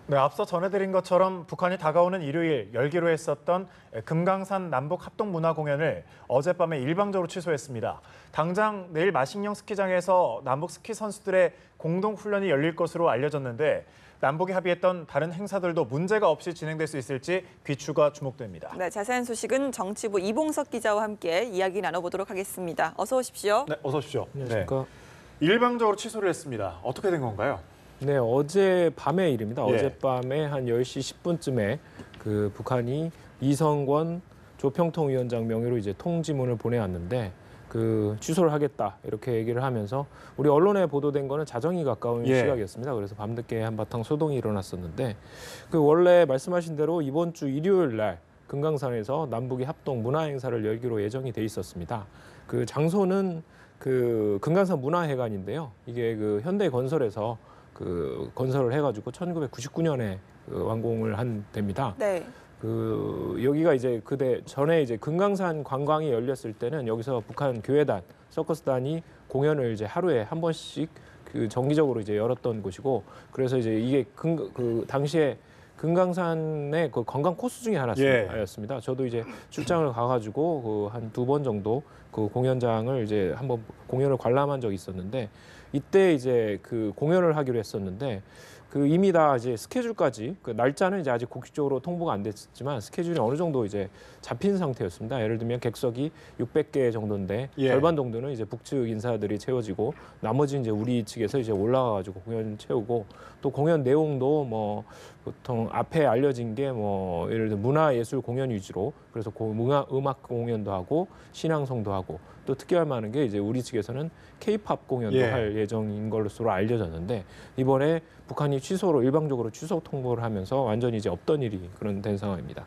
네, 앞서 전해드린 것처럼 북한이 다가오는 일요일 열기로 했었던 금강산 남북 합동 문화 공연을 어젯밤에 일방적으로 취소했습니다. 당장 내일 마식령 스키장에서 남북 스키 선수들의 공동 훈련이 열릴 것으로 알려졌는데 남북이 합의했던 다른 행사들도 문제가 없이 진행될 수 있을지 귀추가 주목됩니다. 네, 자세한 소식은 정치부 이봉석 기자와 함께 이야기 나눠보도록 하겠습니다. 어서 오십시오. 네, 어서 오십시오. 안녕하십니까. 네, 일방적으로 취소를 했습니다. 어떻게 된 건가요? 네, 어젯밤의 일입니다. 예. 어젯밤에 한 10시 10분쯤에 그 북한이 이성권 조평통위원장 명의로 이제 통지문을 보내왔는데 그 취소를 하겠다 이렇게 얘기를 하면서 우리 언론에 보도된 거는 자정이 가까운 예. 시각이었습니다. 그래서 밤늦게 한바탕 소동이 일어났었는데 그 원래 말씀하신 대로 이번 주 일요일 날 금강산에서 남북이 합동 문화 행사를 열기로 예정이 돼 있었습니다. 그 장소는 그 금강산 문화회관인데요. 이게 그 현대건설에서 그 건설을 해가지고 1999년에 그 완공을 한 데입니다. 네. 그 여기가 이제 그때 전에 이제 금강산 관광이 열렸을 때는 여기서 북한 교회단, 서커스단이 공연을 이제 하루에 한 번씩 그 정기적으로 이제 열었던 곳이고, 그래서 이제 이게 그 당시에 금강산의 그 관광 코스 중에 하나였습니다. 저도 이제 출장을 가가지고 그 한 2번 정도 그 공연장을 이제 한번 공연을 관람한 적이 있었는데, 이때 이제 그 공연을 하기로 했었는데 그 이미 다 이제 스케줄까지 그 날짜는 이제 아직 공식적으로 통보가 안 됐지만 스케줄이 어느 정도 이제 잡힌 상태였습니다. 예를 들면 객석이 600개 정도인데 예. 절반 정도는 이제 북측 인사들이 채워지고 나머지 이제 우리 측에서 이제 올라가가지고 공연 채우고, 또 공연 내용도 뭐 보통 앞에 알려진 게 뭐 예를 들어 문화예술 공연 위주로, 그래서 음악 공연도 하고 신앙송도 하고, 또 특이할 만한 게 이제 우리 측에서는 K-팝 공연도 예. 할 예정인 것으로 알려졌는데, 이번에 북한이 취소로 일방적으로 취소 통보를 하면서 완전히 이제 없던 일이 그런 된 상황입니다.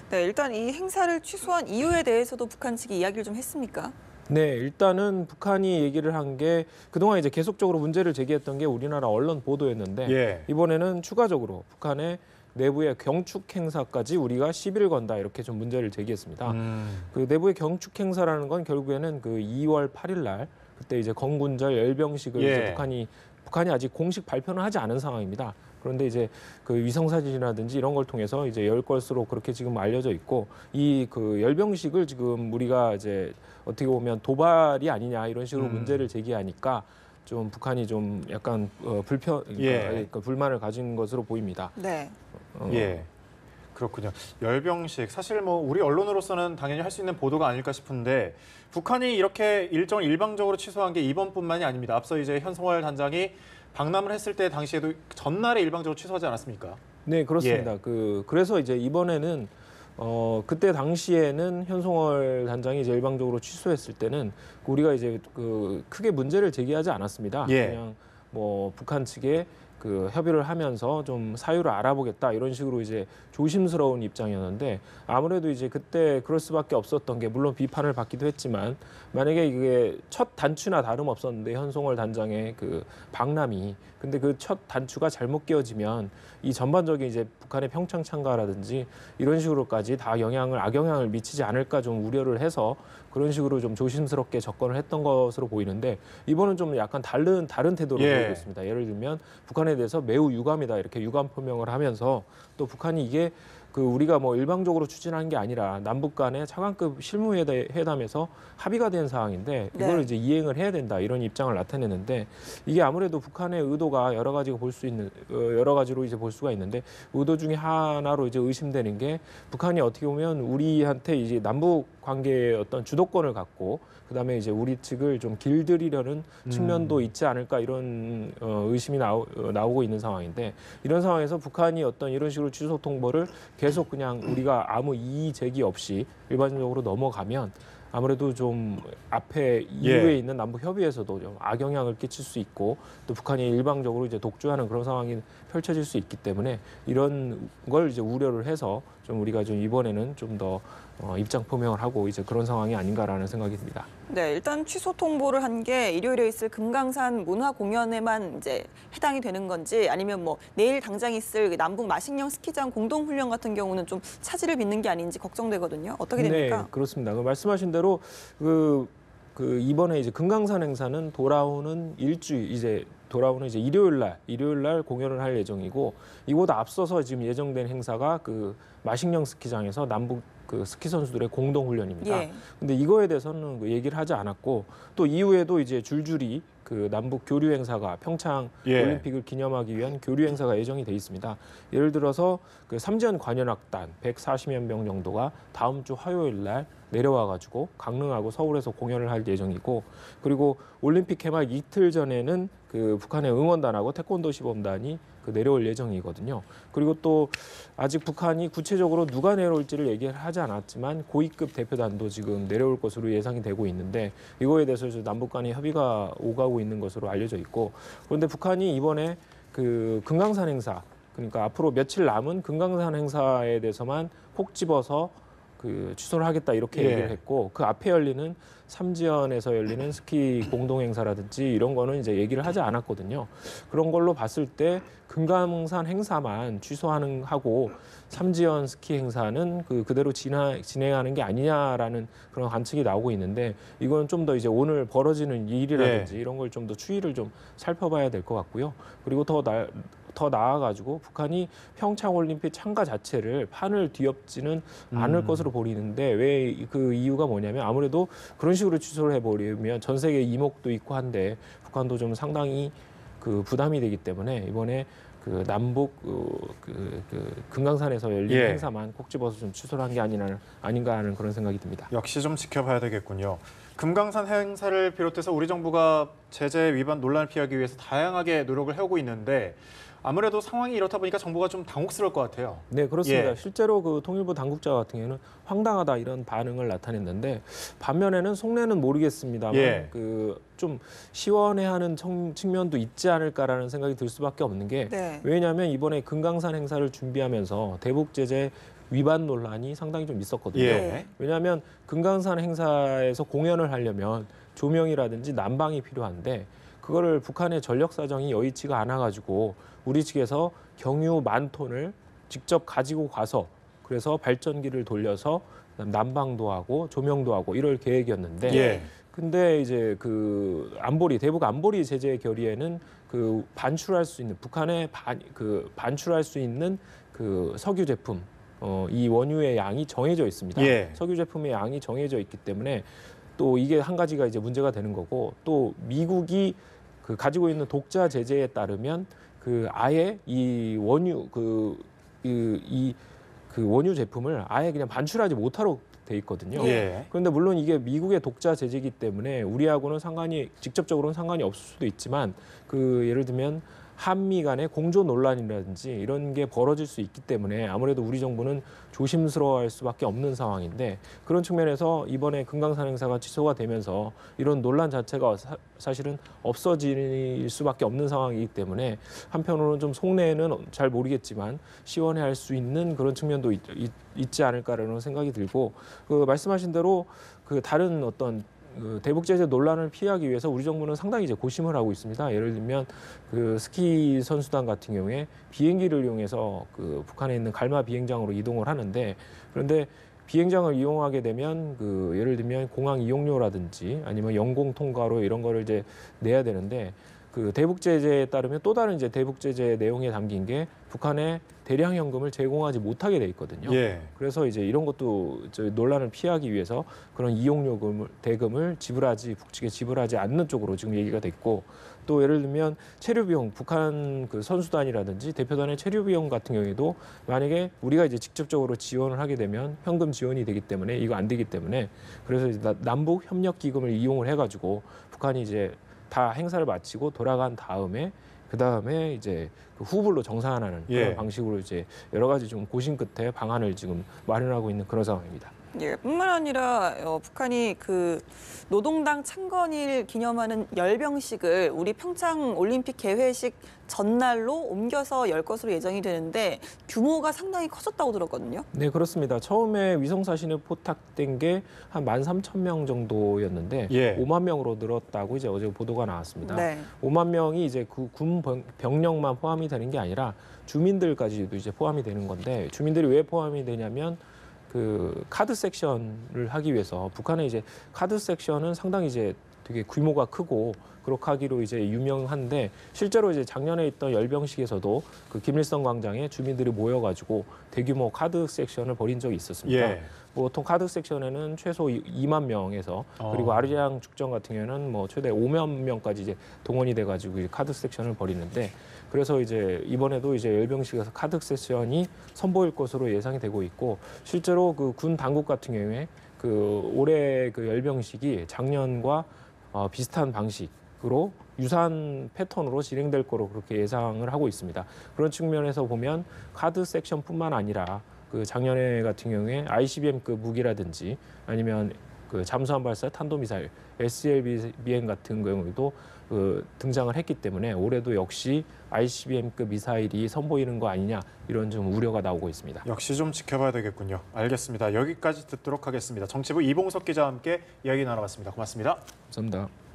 네, 일단 이 행사를 취소한 이유에 대해서도 북한 측이 이야기를 좀 했습니까? 네, 일단은 북한이 얘기를 한 게 그동안 이제 계속적으로 문제를 제기했던 게 우리나라 언론 보도였는데 예. 이번에는 추가적으로 북한의 내부의 경축 행사까지 우리가 시비를 건다 이렇게 좀 문제를 제기했습니다. 그 내부의 경축 행사라는 건 결국에는 그 2월 8일 날 그때 이제 건군절 열병식을 예. 이제 북한이 아직 공식 발표는 하지 않은 상황입니다. 그런데 이제 그 위성 사진이라든지 이런 걸 통해서 이제 열 것으로 그렇게 지금 알려져 있고, 이 그 열병식을 지금 우리가 이제 어떻게 보면 도발이 아니냐 이런 식으로 문제를 제기하니까 좀 북한이 좀 약간 그러니까 불만을 가진 것으로 보입니다. 네. 예. 그렇군요. 열병식, 사실 뭐 우리 언론으로서는 당연히 할 수 있는 보도가 아닐까 싶은데 북한이 이렇게 일정을 일방적으로 취소한 게 이번뿐만이 아닙니다. 앞서 이제 현송월 단장이 방남을 했을 때 당시에도 전날에 일방적으로 취소하지 않았습니까? 네, 그렇습니다. 예. 그래서 이제 이번에는 그때 당시에는 현송월 단장이 이제 일방적으로 취소했을 때는 우리가 이제 그 크게 문제를 제기하지 않았습니다. 예. 그냥 뭐 북한 측에 그 협의를 하면서 좀 사유를 알아보겠다 이런 식으로 이제 조심스러운 입장이었는데, 아무래도 이제 그때 그럴 수밖에 없었던 게, 물론 비판을 받기도 했지만 만약에 이게 첫 단추나 다름없었는데 현송월 단장의 그 방남이, 근데 그 첫 단추가 잘못 끼워지면 이 전반적인 이제 북한의 평창 참가라든지 이런 식으로까지 다 악영향을 미치지 않을까 좀 우려를 해서 그런 식으로 좀 조심스럽게 접근을 했던 것으로 보이는데, 이번은 좀 약간 다른 태도로 예. 보이고 있습니다. 예를 들면 북한에 대해서 매우 유감이다 이렇게 유감 표명을 하면서, 또 북한이 이게 그 우리가 뭐 일방적으로 추진한 게 아니라 남북 간의 차관급 실무회담에서 합의가 된 사항인데 이걸 네. 이제 이행을 해야 된다 이런 입장을 나타내는데, 이게 아무래도 북한의 의도가 여러 가지로 이제 볼 수가 있는데, 의도 중에 하나로 이제 의심되는 게 북한이 어떻게 보면 우리한테 이제 남북 관계의 어떤 주도권을 갖고 그다음에 이제 우리 측을 좀 길들이려는 측면도 있지 않을까 이런 의심이 나오고 있는 상황인데, 이런 상황에서 북한이 어떤 이런 식으로 취소 통보를 계속 그냥 우리가 아무 이의 제기 없이 일반적으로 넘어가면 아무래도 좀 앞에 이후에 있는 남북 협의에서도 좀 악영향을 끼칠 수 있고, 또 북한이 일방적으로 이제 독주하는 그런 상황이 펼쳐질 수 있기 때문에 이런 걸 이제 우려를 해서 좀 우리가 좀 이번에는 좀 더 입장 표명을 하고 이제 그런 상황이 아닌가라는 생각이 듭니다. 네, 일단 취소 통보를 한 게 일요일에 있을 금강산 문화 공연에만 이제 해당이 되는 건지, 아니면 뭐 내일 당장 있을 남북 마식령 스키장 공동 훈련 같은 경우는 좀 차질을 빚는 게 아닌지 걱정되거든요. 어떻게 됩니까? 네, 그렇습니다. 말씀하신 대로 그 그 이번에 이제 금강산 행사는 돌아오는 이제 일요일 날 공연을 할 예정이고, 이보다 앞서서 지금 예정된 행사가 그 마식령 스키장에서 남북 그 스키 선수들의 공동 훈련입니다. 예. 근데 이거에 대해서는 그 얘기를 하지 않았고, 또 이후에도 이제 줄줄이 그 남북 교류 행사가 평창 예. 올림픽을 기념하기 위한 교류 행사가 예정이 돼 있습니다. 예를 들어서 그 삼지연 관현악단 140여 명 정도가 다음 주 화요일 날 내려와 가지고 강릉하고 서울에서 공연을 할 예정이고, 그리고 올림픽 개막 이틀 전에는 그 북한의 응원단하고 태권도 시범단이 그 내려올 예정이거든요. 그리고 또 아직 북한이 구체적으로 누가 내려올지를 얘기를 하지 않았지만 고위급 대표단도 지금 내려올 것으로 예상이 되고 있는데, 이거에 대해서 남북 간의 협의가 오가고 있는 것으로 알려져 있고, 그런데 북한이 이번에 그 금강산 행사, 그러니까 앞으로 며칠 남은 금강산 행사에 대해서만 콕 집어서 그 취소를 하겠다 이렇게 예. 얘기를 했고, 그 앞에 열리는 삼지연에서 열리는 스키 공동 행사라든지 이런 거는 이제 얘기를 하지 않았거든요. 그런 걸로 봤을 때 금강산 행사만 하고 삼지연 스키 행사는 그대로 진행하는 게 아니냐라는 그런 관측이 나오고 있는데, 이건 좀 더 이제 오늘 벌어지는 일이라든지 이런 걸 좀 더 추이를 좀 살펴봐야 될 것 같고요. 그리고 더 나아가지고 북한이 평창 올림픽 참가 자체를 판을 뒤엎지는 않을 것으로 보이는데, 왜 그 이유가 뭐냐면 아무래도 그런 식으로 취소를 해버리면 전 세계 이목도 있고 한데 북한도 좀 상당히 그 부담이 되기 때문에 이번에 그 남북 금강산에서 열린 예. 행사만 콕 집어서 좀 취소를 한 게 아닌가 하는 그런 생각이 듭니다. 역시 좀 지켜봐야 되겠군요. 금강산 행사를 비롯해서 우리 정부가 제재 위반 논란을 피하기 위해서 다양하게 노력을 해오고 있는데, 아무래도 상황이 이렇다 보니까 정부가 좀 당혹스러울 것 같아요. 네, 그렇습니다. 예. 실제로 그 통일부 당국자 같은 경우는 황당하다 이런 반응을 나타냈는데, 반면에는 속내는 모르겠습니다만 예. 그 좀 시원해하는 측면도 있지 않을까라는 생각이 들 수밖에 없는 게, 네. 왜냐하면 이번에 금강산 행사를 준비하면서 대북 제재 위반 논란이 상당히 좀 있었거든요. 예. 왜냐하면 금강산 행사에서 공연을 하려면 조명이라든지 난방이 필요한데, 그거를 북한의 전력 사정이 여의치가 않아가지고 우리 측에서 경유 10,000톤을 직접 가지고 가서, 그래서 발전기를 돌려서 난방도 하고 조명도 하고 이럴 계획이었는데, 예. 근데 이제 그 대북 안보리 제재 결의에는 그 반출할 수 있는 반출할 수 있는 그 석유 제품 이 원유의 양이 정해져 있습니다. 예. 석유 제품의 양이 정해져 있기 때문에 또 이게 한 가지가 이제 문제가 되는 거고, 또 미국이 그 가지고 있는 독자 제재에 따르면 그 아예 이 원유 이 원유 제품을 아예 그냥 반출하지 못하도록 돼 있거든요. 예. 그런데 물론 이게 미국의 독자 제재이기 때문에 우리하고는 직접적으로는 상관이 없을 수도 있지만, 그 예를 들면 한미 간의 공조 논란이라든지 이런 게 벌어질 수 있기 때문에 아무래도 우리 정부는 조심스러워할 수밖에 없는 상황인데, 그런 측면에서 이번에 금강산 행사가 취소가 되면서 이런 논란 자체가 사실은 없어질 수밖에 없는 상황이기 때문에, 한편으로는 좀 속내는 잘 모르겠지만 시원해할 수 있는 그런 측면도 있지 않을까라는 생각이 들고, 그 말씀하신 대로 그 다른 어떤 그 대북 제재 논란을 피하기 위해서 우리 정부는 상당히 이제 고심을 하고 있습니다. 예를 들면 그 스키 선수단 같은 경우에 비행기를 이용해서 그 북한에 있는 갈마 비행장으로 이동을 하는데, 그런데 비행장을 이용하게 되면 그 예를 들면 공항 이용료라든지 아니면 연공 통과로 이런 거를 이제 내야 되는데, 그 대북 제재에 따르면 또 다른 이제 대북 제재 내용에 담긴 게 북한에 대량 현금을 제공하지 못하게 돼 있거든요. 예. 그래서 이제 이런 것도 논란을 피하기 위해서 그런 이용료 대금을 북측에 지불하지 않는 쪽으로 지금 얘기가 됐고, 또 예를 들면 체류 비용, 북한 그 선수단이라든지 대표단의 체류 비용 같은 경우에도 만약에 우리가 이제 직접적으로 지원을 하게 되면 현금 지원이 되기 때문에 이거 안 되기 때문에, 그래서 이제 남북 협력 기금을 이용을 해가지고 북한이 이제 다 행사를 마치고 돌아간 다음에 이제 그 후불로 정산하는 그런 예. 방식으로 이제 여러 가지 좀 고심 끝에 방안을 지금 마련하고 있는 그런 상황입니다. 예, 뿐만 아니라 북한이 그 노동당 창건일 기념하는 열병식을 우리 평창 올림픽 개회식 전날로 옮겨서 열 것으로 예정이 되는데, 규모가 상당히 커졌다고 들었거든요. 네, 그렇습니다. 처음에 위성 사진에 포착된 게 한 13,000명 정도였는데 예. 5만 명으로 늘었다고 이제 어제 보도가 나왔습니다. 네. 5만 명이 이제 그 군 병력만 포함이 되는 게 아니라 주민들까지도 이제 포함이 되는 건데, 주민들이 왜 포함이 되냐면 그 카드 섹션을 하기 위해서 북한의 이제 카드 섹션은 상당히 이제 되게 규모가 크고 그렇게 하기로 이제 유명한데 실제로 이제 작년에 있던 열병식에서도 그 김일성 광장에 주민들이 모여가지고 대규모 카드 섹션을 벌인 적이 있었습니다. 예. 보통 카드 섹션에는 최소 2만 명에서 그리고 아리랑 축전 같은 경우에는 뭐 최대 5만 명까지 이제 동원이 돼가지고 이제 카드 섹션을 벌이는데 그래서 이제 이번에도 이제 열병식에서 카드 섹션이 선보일 것으로 예상이 되고 있고 실제로 그 군 당국 같은 경우에 그 올해 그 열병식이 작년과 비슷한 방식으로 유사한 패턴으로 진행될 거로 그렇게 예상을 하고 있습니다. 그런 측면에서 보면 카드 섹션뿐만 아니라 그 작년에 같은 경우에 ICBM급 무기라든지 아니면 그 잠수함 발사 탄도미사일 SLBM 같은 경우도 그 등장을 했기 때문에 올해도 역시 ICBM급 미사일이 선보이는 거 아니냐 이런 좀 우려가 나오고 있습니다. 역시 좀 지켜봐야 되겠군요. 알겠습니다. 여기까지 듣도록 하겠습니다. 정치부 이봉석 기자와 함께 이야기 나눠봤습니다. 고맙습니다. 감사합니다.